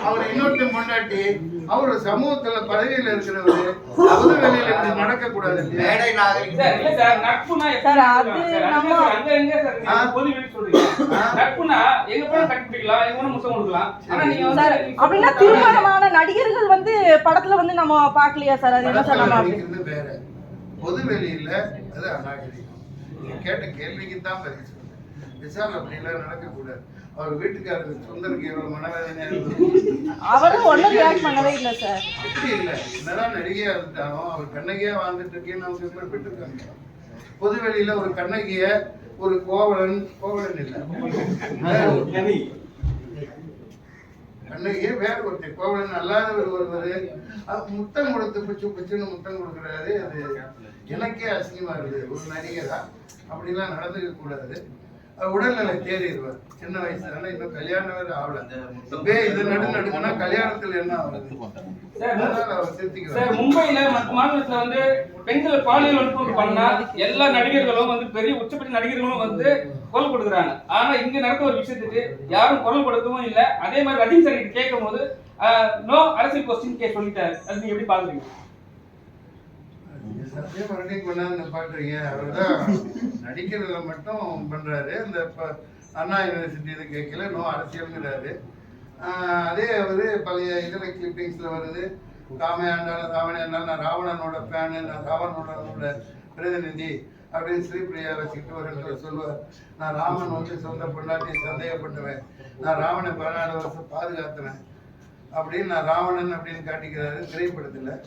அவர் இன்னொருத்தன் பொண்டாட்டி அவரு சமூகத்துல பதவியில இருக்கிறவரு பொது வெளியில இப்படி நடக்க கூடாது. அப்படின்னா திருமணமான நடிகர்கள் வந்து படத்துல வந்து நம்ம பாக்கலையா சார்? அது என்ன சொன்னாங்க? வேற பொது வெளியில அது அநாகரிகம். கேட்ட கேள்விக்கு தான் பதில் சொல்றேன். விஷால் அப்படிலாம் நடக்கக்கூடாது. அவர் வீட்டுக்காரர் சுந்தருக்கு எவ்வளவு மனவேதனை அவரும் ஒன்னும் ரியாக்ட் பண்ணவே இல்லை சார். அப்படி இல்லை, என்னதான் நடிகையா இருந்தாலும் அவர் கண்ணகியா வாழ்ந்துட்டு இருக்கேன்னு அவங்க குறிப்பிட்டிருக்காங்க. பொது வெளியில ஒரு கண்ணகிய ஒரு கோவலன் இல்லை கண்ணகிய வேற ஒருத்தர் கோவலன் அல்லாதவர் ஒருவர் முத்தம் கொடுத்து பிச்சுன்னு முத்தம் கொடுக்குறாரு. அது எனக்கே அசிங்கமா இருக்குது. ஒரு நடிகரா அப்படிலாம் நடந்துக்க கூடாது. உடல்நிலை தேறிடுவார். சின்ன வயசுல இன்னும் கல்யாணம் வேற ஆகல. இது நடுக்குன்னா கல்யாணத்துல என்ன ஆகுது? மும்பையில மற்ற மாநிலத்துல வந்து பெண்கள் பாலியல் வன்கொடுமை பண்ணா எல்லா நடிகர்களும் வந்து பெரிய உச்சப்பட்ட நடிகர்களும் வந்து குரல் கொடுக்குறாங்க. ஆனா இங்க நடந்த ஒரு விஷயத்துக்கு யாரும் குரல் கொடுக்கவும் இல்லை. அதே மாதிரி ரஜினி சார் கிட்ட கேட்கும் போது நோ அரசியல் கொஸ்டின் சொல்லிட்டாரு. அது நீங்க எப்படி பாக்குறீங்க? சத்தியம் மறுபடியும் கொண்டாந்து பாக்குறீங்க. அவர்தான் நடிக்கிறதுல மட்டும் பண்றாரு. இந்த அண்ணா யூனிவர்சிட்டி இது கேட்கல, நோ அரசியல்ங்கிறாரு. அதே அவரு பழைய இதுல கிளிப்பிங்ஸ்ல வருது, ராமையாண்டாலும் ராவணனாலும் நான் ராவணனோட ஃபேனு, நான் ராவணனோட பிரதிநிதி அப்படின்னு ஸ்ரீபிரியா வச்சுக்கிட்டு ஒரு இடத்துல சொல்லுவார். நான் ராமன் வந்து சொந்த பொண்டாட்டி சந்தேகப்பட்டவன், நான் ராவணை 14 வருஷம் பாதுகாத்தவன் அப்படின்னு நான் ராவணன் அப்படின்னு காட்டிக்கிறாரு திரைப்படத்துல.